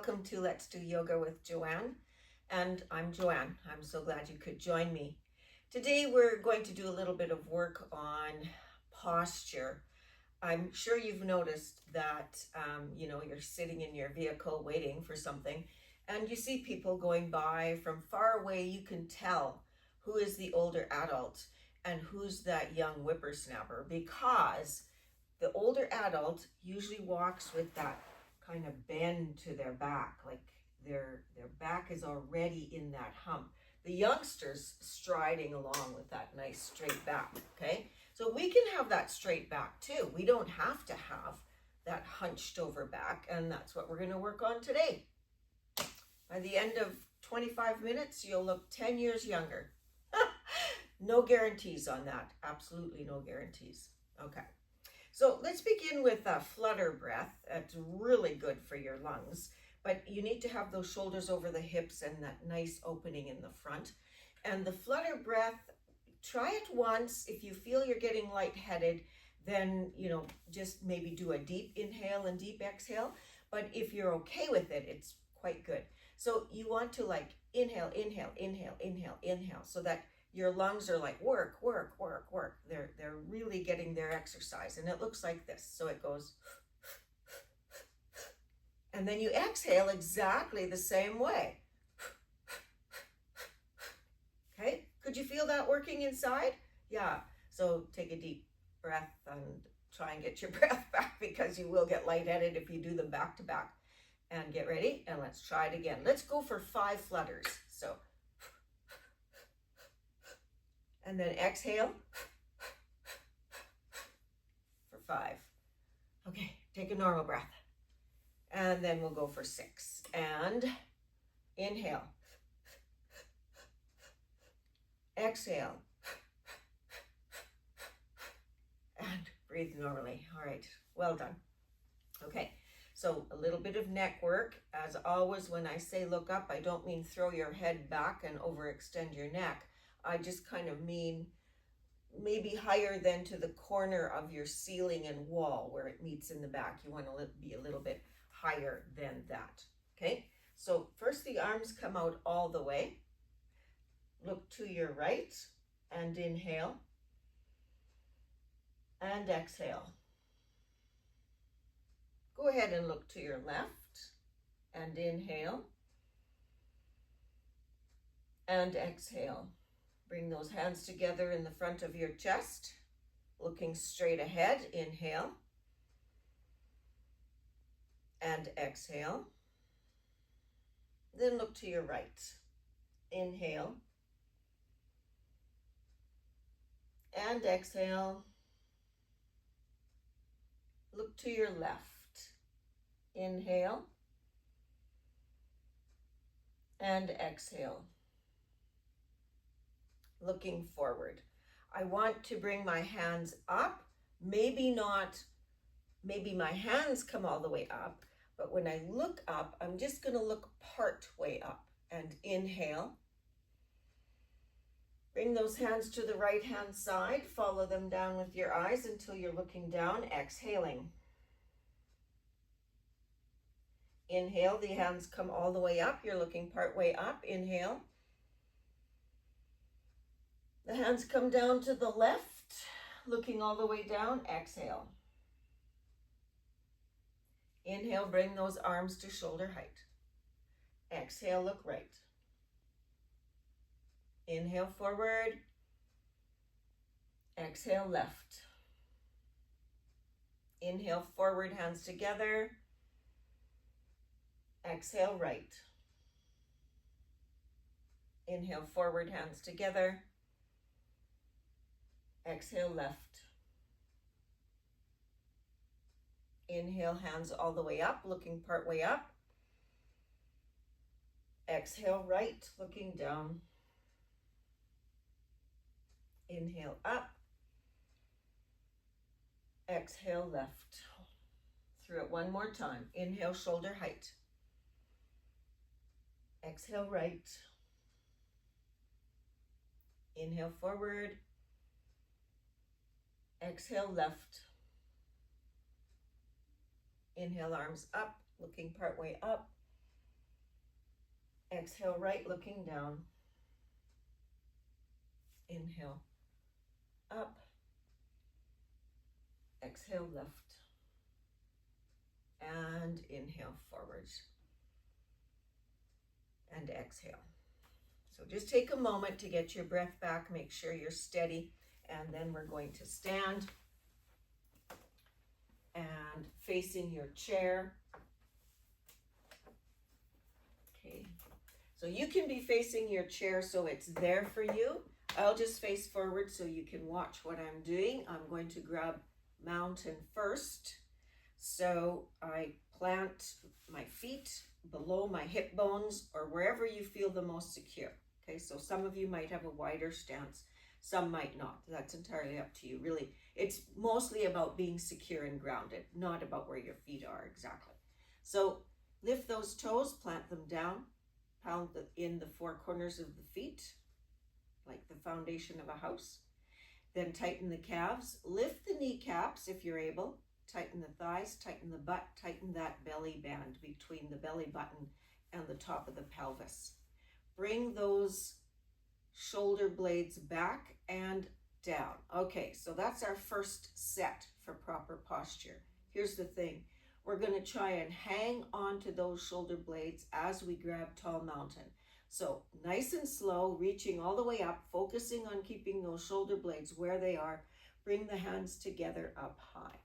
welcome to Let's Do Yoga with Joanne. And I'm Joanne. I'm so glad you could join me. Today we're going to do a little bit of work on posture. I'm sure you've noticed that, you're sitting in your vehicle waiting for something and you see people going by from far away. You can tell who is the older adult and who's that young whippersnapper, because the older adult usually walks with that kind of bend to their back, like their back is already in that hump. The youngsters striding along with that nice straight back, okay? So we can have that straight back too. We don't have to have that hunched over back, and that's what we're going to work on today. By the end of 25 minutes, you'll look 10 years younger. No guarantees on that. Absolutely no guarantees. Okay. So let's begin with a flutter breath. It's really good for your lungs, but you need to have those shoulders over the hips and that nice opening in the front. And the flutter breath, try it once. If you feel you're getting lightheaded, then, just maybe do a deep inhale and deep exhale. But if you're okay with it, it's quite good. So you want to inhale, inhale, inhale, inhale, inhale, so that your lungs are like work, work, work, work. They're really getting their exercise. And it looks like this. So it goes, and then you exhale exactly the same way. Okay, could you feel that working inside? Yeah, so take a deep breath and try and get your breath back, because you will get lightheaded if you do them back to back. And get ready, and let's try it again. Let's go for 5 flutters. So, and then exhale for 5. Okay, take a normal breath. And then we'll go for 6. And inhale. Exhale. And breathe normally. All right, well done. Okay, so a little bit of neck work. As always, when I say look up, I don't mean throw your head back and overextend your neck. I just kind of mean maybe higher than to the corner of your ceiling and wall where it meets in the back. You want to be a little bit higher than that. Okay, so first the arms come out all the way. Look to your right and inhale and exhale. Go ahead and look to your left and inhale and exhale. Bring those hands together in the front of your chest, looking straight ahead. Inhale and exhale. Then look to your right. Inhale and exhale. Look to your left. Inhale and exhale. Looking forward. I want to bring my hands up. Maybe my hands come all the way up, but when I look up, I'm just going to look part way up. And inhale. Bring those hands to the right hand side. Follow them down with your eyes until you're looking down, exhaling. Inhale, the hands come all the way up. You're looking part way up. Inhale. The hands come down to the left, looking all the way down. Exhale. Inhale, bring those arms to shoulder height. Exhale, look right. Inhale, forward. Exhale, left. Inhale, forward, hands together. Exhale, right. Inhale, forward, hands together. Exhale, left. Inhale, hands all the way up, looking part way up. Exhale, right, looking down. Inhale, up. Exhale, left. Through it one more time. Inhale, shoulder height. Exhale, right. Inhale, forward. Exhale, left. Inhale, arms up, looking partway up. Exhale, right looking down. Inhale, up. Exhale, lift. And inhale, forwards. And exhale. So just take a moment to get your breath back. Make sure you're steady. And then we're going to stand and facing your chair. Okay. So you can be facing your chair so it's there for you. I'll just face forward so you can watch what I'm doing. I'm going to grab mountain first. So I plant my feet below my hip bones or wherever you feel the most secure. Okay, so some of you might have a wider stance, some might not. That's entirely up to you. Really, it's mostly about being secure and grounded, not about where your feet are exactly. So lift those toes, plant them down, pound in the four corners of the feet, like the foundation of a house. Then tighten the calves, lift the kneecaps if you're able, tighten the thighs, tighten the butt, tighten that belly band between the belly button and the top of the pelvis. Bring those shoulder blades back and down. Okay, so that's our first set for proper posture. Here's the thing. We're going to try and hang on to those shoulder blades as we grab tall mountain. So nice and slow, reaching all the way up, focusing on keeping those shoulder blades where they are. Bring the hands together up high.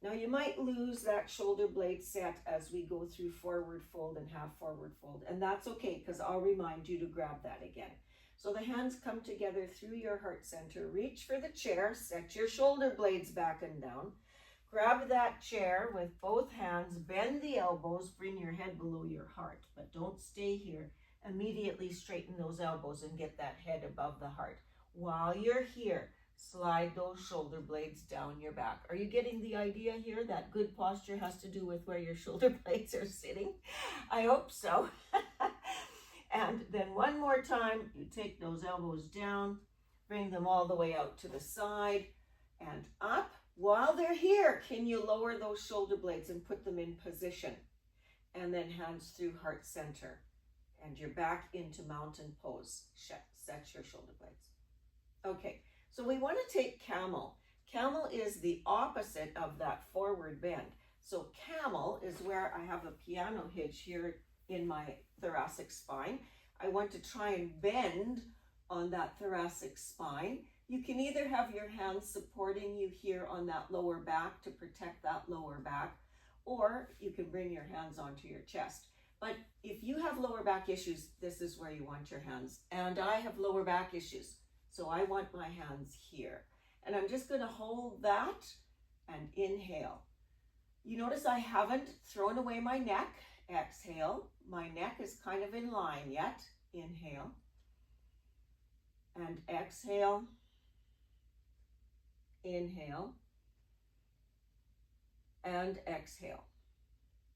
Now you might lose that shoulder blade set as we go through forward fold and half forward fold. And that's okay, because I'll remind you to grab that again. So the hands come together through your heart center. Reach for the chair, set your shoulder blades back and down. Grab that chair with both hands, bend the elbows, bring your head below your heart, but don't stay here. Immediately straighten those elbows and get that head above the heart. While you're here, slide those shoulder blades down your back. Are you getting the idea here? That good posture has to do with where your shoulder blades are sitting. I hope so. And then one more time, you take those elbows down, bring them all the way out to the side and up. While they're here, can you lower those shoulder blades and put them in position? And then hands through heart center. And you're back into mountain pose. Set your shoulder blades. Okay, so we want to take camel. Camel is the opposite of that forward bend. So camel is where I have a piano hitch here in my thoracic spine. I want to try and bend on that thoracic spine. You can either have your hands supporting you here on that lower back to protect that lower back, or you can bring your hands onto your chest. But if you have lower back issues, this is where you want your hands. And I have lower back issues, so I want my hands here. And I'm just going to hold that and inhale. You notice I haven't thrown away my neck. Exhale. My neck is kind of in line yet. Inhale. And exhale. Inhale. And exhale.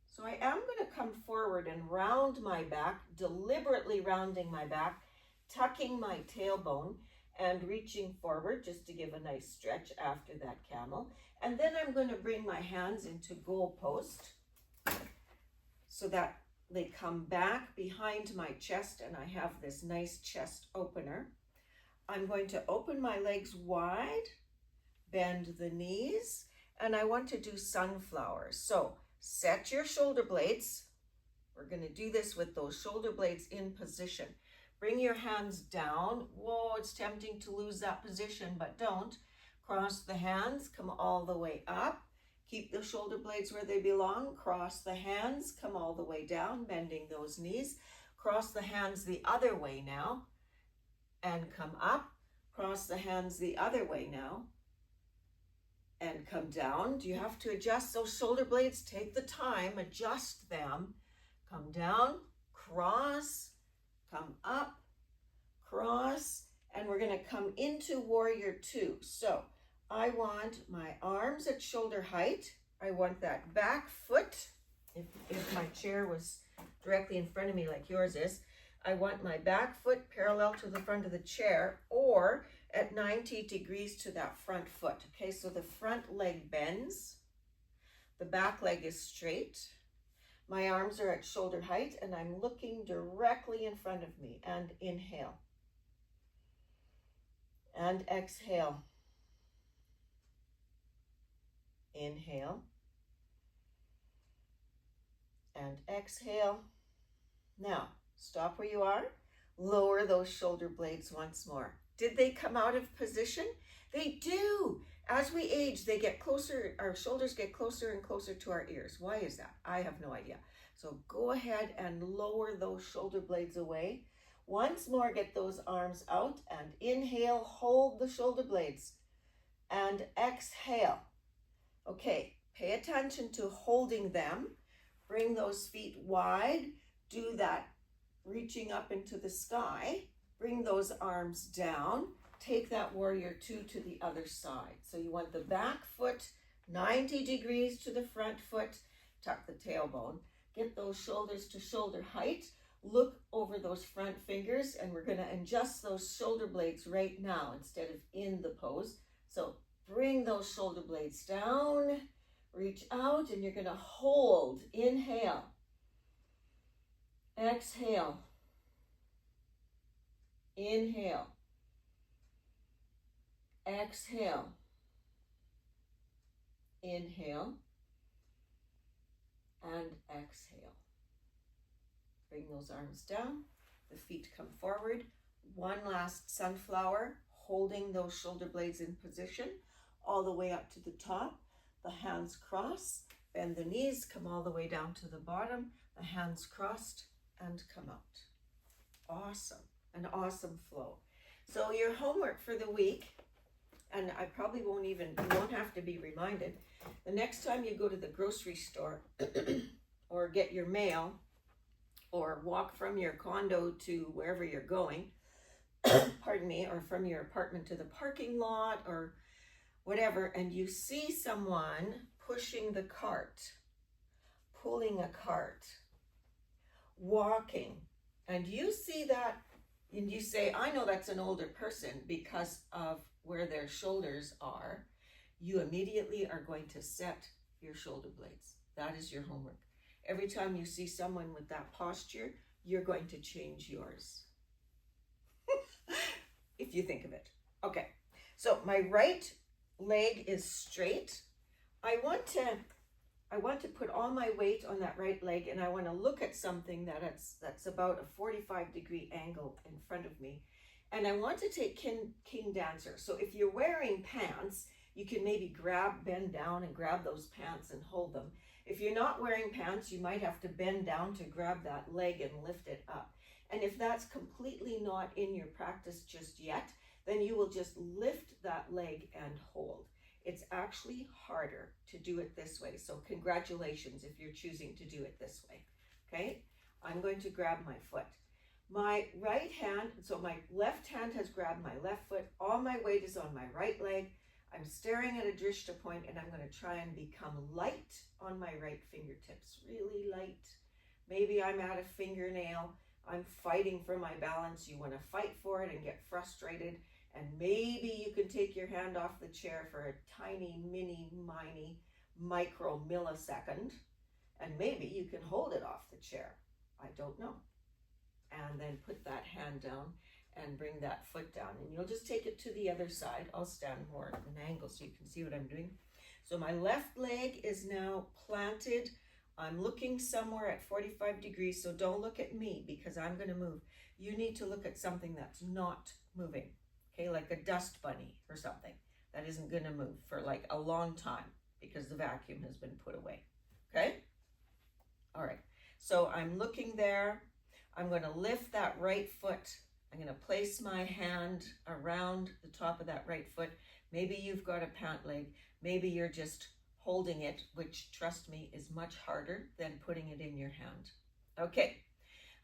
So I am going to come forward and round my back, deliberately rounding my back, tucking my tailbone and reaching forward just to give a nice stretch after that camel. And then I'm going to bring my hands into goalpost so that they come back behind my chest and I have this nice chest opener. I'm going to open my legs wide, bend the knees, and I want to do sunflowers. So set your shoulder blades. We're going to do this with those shoulder blades in position. Bring your hands down. Whoa, it's tempting to lose that position, but don't. Cross the hands, come all the way up. Keep the shoulder blades where they belong. Cross the hands, come all the way down, bending those knees. Cross the hands the other way now and come up. Cross the hands the other way now and come down. Do you have to adjust those shoulder blades? Take the time, adjust them. Come down, cross, come up, cross, and we're going to come into warrior two. So I want my arms at shoulder height. I want that back foot, if my chair was directly in front of me like yours is, I want my back foot parallel to the front of the chair or at 90 degrees to that front foot. Okay, so the front leg bends, the back leg is straight. My arms are at shoulder height and I'm looking directly in front of me. And inhale. And exhale. Inhale. And exhale. Now, stop where you are. Lower those shoulder blades once more. Did they come out of position? They do. As we age, they get closer, our shoulders get closer and closer to our ears. Why is that? I have no idea. So go ahead and lower those shoulder blades away. Once more, get those arms out and inhale, hold the shoulder blades and exhale. Okay, pay attention to holding them. Bring those feet wide. Do that reaching up into the sky. Bring those arms down. Take that warrior two to the other side. So you want the back foot 90 degrees to the front foot. Tuck the tailbone. Get those shoulders to shoulder height. Look over those front fingers, and we're going to adjust those shoulder blades right now instead of in the pose. So bring those shoulder blades down. Reach out, and you're going to hold. Inhale. Exhale. Inhale. Exhale. Inhale. And exhale. Bring those arms down. The feet come forward. One last sunflower, holding those shoulder blades in position all the way up to the top. The hands cross. Bend the knees. Come all the way down to the bottom. The hands crossed and come out. Awesome. An awesome flow. So your homework for the week, and I probably won't have to be reminded, the next time you go to the grocery store or get your mail or walk from your condo to wherever you're going, pardon me, or from your apartment to the parking lot or whatever, and you see someone pushing the cart, pulling a cart, walking, and you see that, and you say, I know that's an older person because of where their shoulders are, you immediately are going to set your shoulder blades. That is your homework. Every time you see someone with that posture, you're going to change yours. If you think of it. Okay, so my right leg is straight. I want to put all my weight on that right leg, and I want to look at something that's about a 45-degree angle in front of me. And I want to take King Dancer. So if you're wearing pants, you can maybe bend down and grab those pants and hold them. If you're not wearing pants, you might have to bend down to grab that leg and lift it up. And if that's completely not in your practice just yet, then you will just lift that leg and hold. It's actually harder to do it this way. So congratulations if you're choosing to do it this way. Okay, I'm going to grab my foot. My right hand, so my left hand has grabbed my left foot. All my weight is on my right leg. I'm staring at a drishta point, and I'm going to try and become light on my right fingertips, really light. Maybe I'm at a fingernail. I'm fighting for my balance. You want to fight for it and get frustrated. And maybe you can take your hand off the chair for a tiny, mini, micro millisecond. And maybe you can hold it off the chair. I don't know. And then put that hand down and bring that foot down. And you'll just take it to the other side. I'll stand more at an angle so you can see what I'm doing. So my left leg is now planted. I'm looking somewhere at 45 degrees, so don't look at me because I'm going to move. You need to look at something that's not moving, okay, like a dust bunny or something that isn't going to move for like a long time because the vacuum has been put away, okay? All right, so I'm looking there. I'm going to lift that right foot. I'm going to place my hand around the top of that right foot. Maybe you've got a pant leg. Maybe you're just holding it, which, trust me, is much harder than putting it in your hand. Okay,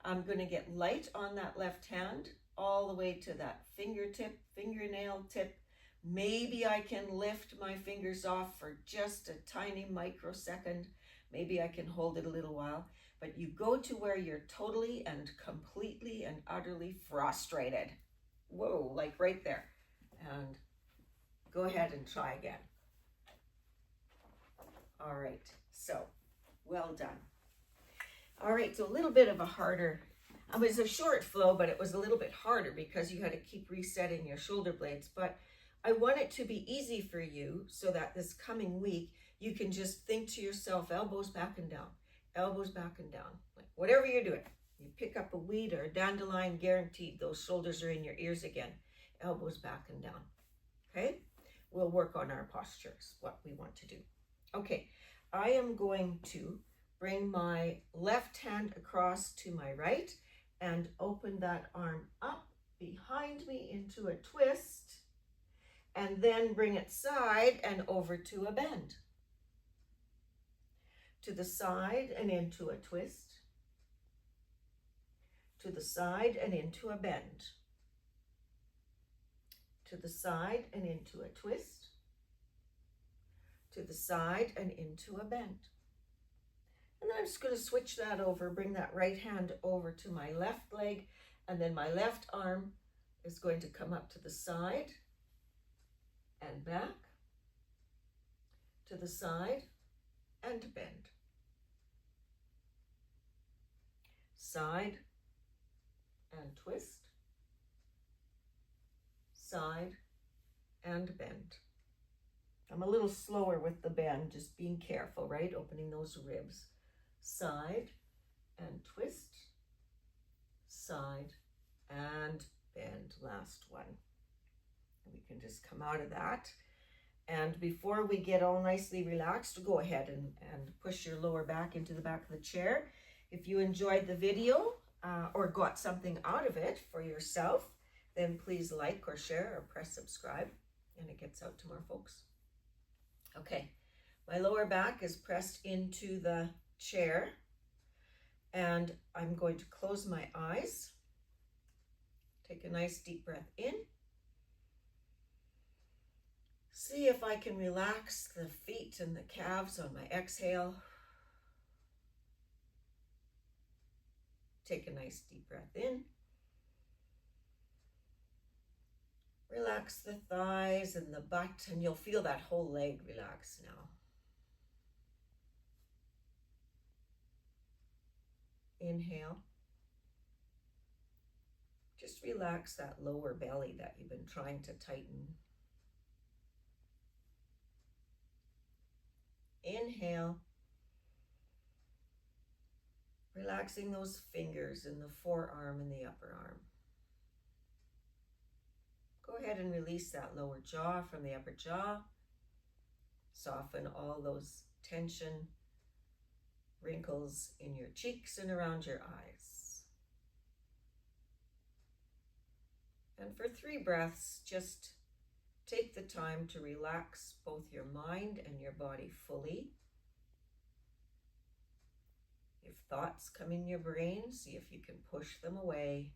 I'm going to get light on that left hand all the way to that fingernail tip. Maybe I can lift my fingers off for just a tiny microsecond. Maybe I can hold it a little while. But you go to where you're totally and completely and utterly frustrated. Whoa, like right there. And go ahead and try again. All right, so well done. All right, so a little bit of a harder, it was a short flow, but it was a little bit harder because you had to keep resetting your shoulder blades. But I want it to be easy for you so that this coming week, you can just think to yourself, elbows back and down, elbows back and down. Like whatever you're doing, you pick up a weed or a dandelion, guaranteed those shoulders are in your ears again, elbows back and down. Okay, we'll work on our postures, what we want to do. Okay, I am going to bring my left hand across to my right and open that arm up behind me into a twist, and then bring it side and over to a bend. To the side and into a twist. To the side and into a bend. To the side and into a twist. To the side and into a bend. And then I'm just going to switch that over, bring that right hand over to my left leg, and then my left arm is going to come up to the side and back, to the side and bend. Side and twist, side and bend. I'm a little slower with the bend, just being careful, right? Opening those ribs. Side and twist, side and bend. Last one. We can just come out of that. And before we get all nicely relaxed, go ahead and push your lower back into the back of the chair. If you enjoyed the video or got something out of it for yourself, then please like or share or press subscribe, and it gets out to more folks. Okay, my lower back is pressed into the chair, and I'm going to close my eyes. Take a nice deep breath in. See if I can relax the feet and the calves on my exhale. Take a nice deep breath in. Relax the thighs and the butt, and you'll feel that whole leg relax now. Inhale. Just relax that lower belly that you've been trying to tighten. Inhale. Relaxing those fingers in the forearm and the upper arm. Go ahead and release that lower jaw from the upper jaw. Soften all those tension, wrinkles in your cheeks and around your eyes. And for 3 breaths, just take the time to relax both your mind and your body fully. If thoughts come in your brain, see if you can push them away.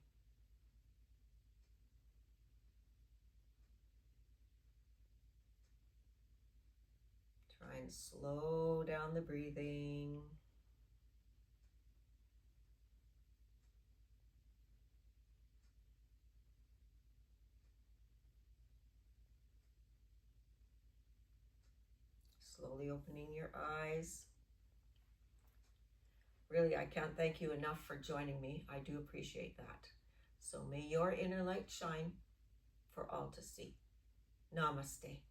Try and slow down the breathing. Slowly opening your eyes. Really, I can't thank you enough for joining me. I do appreciate that. So may your inner light shine for all to see. Namaste.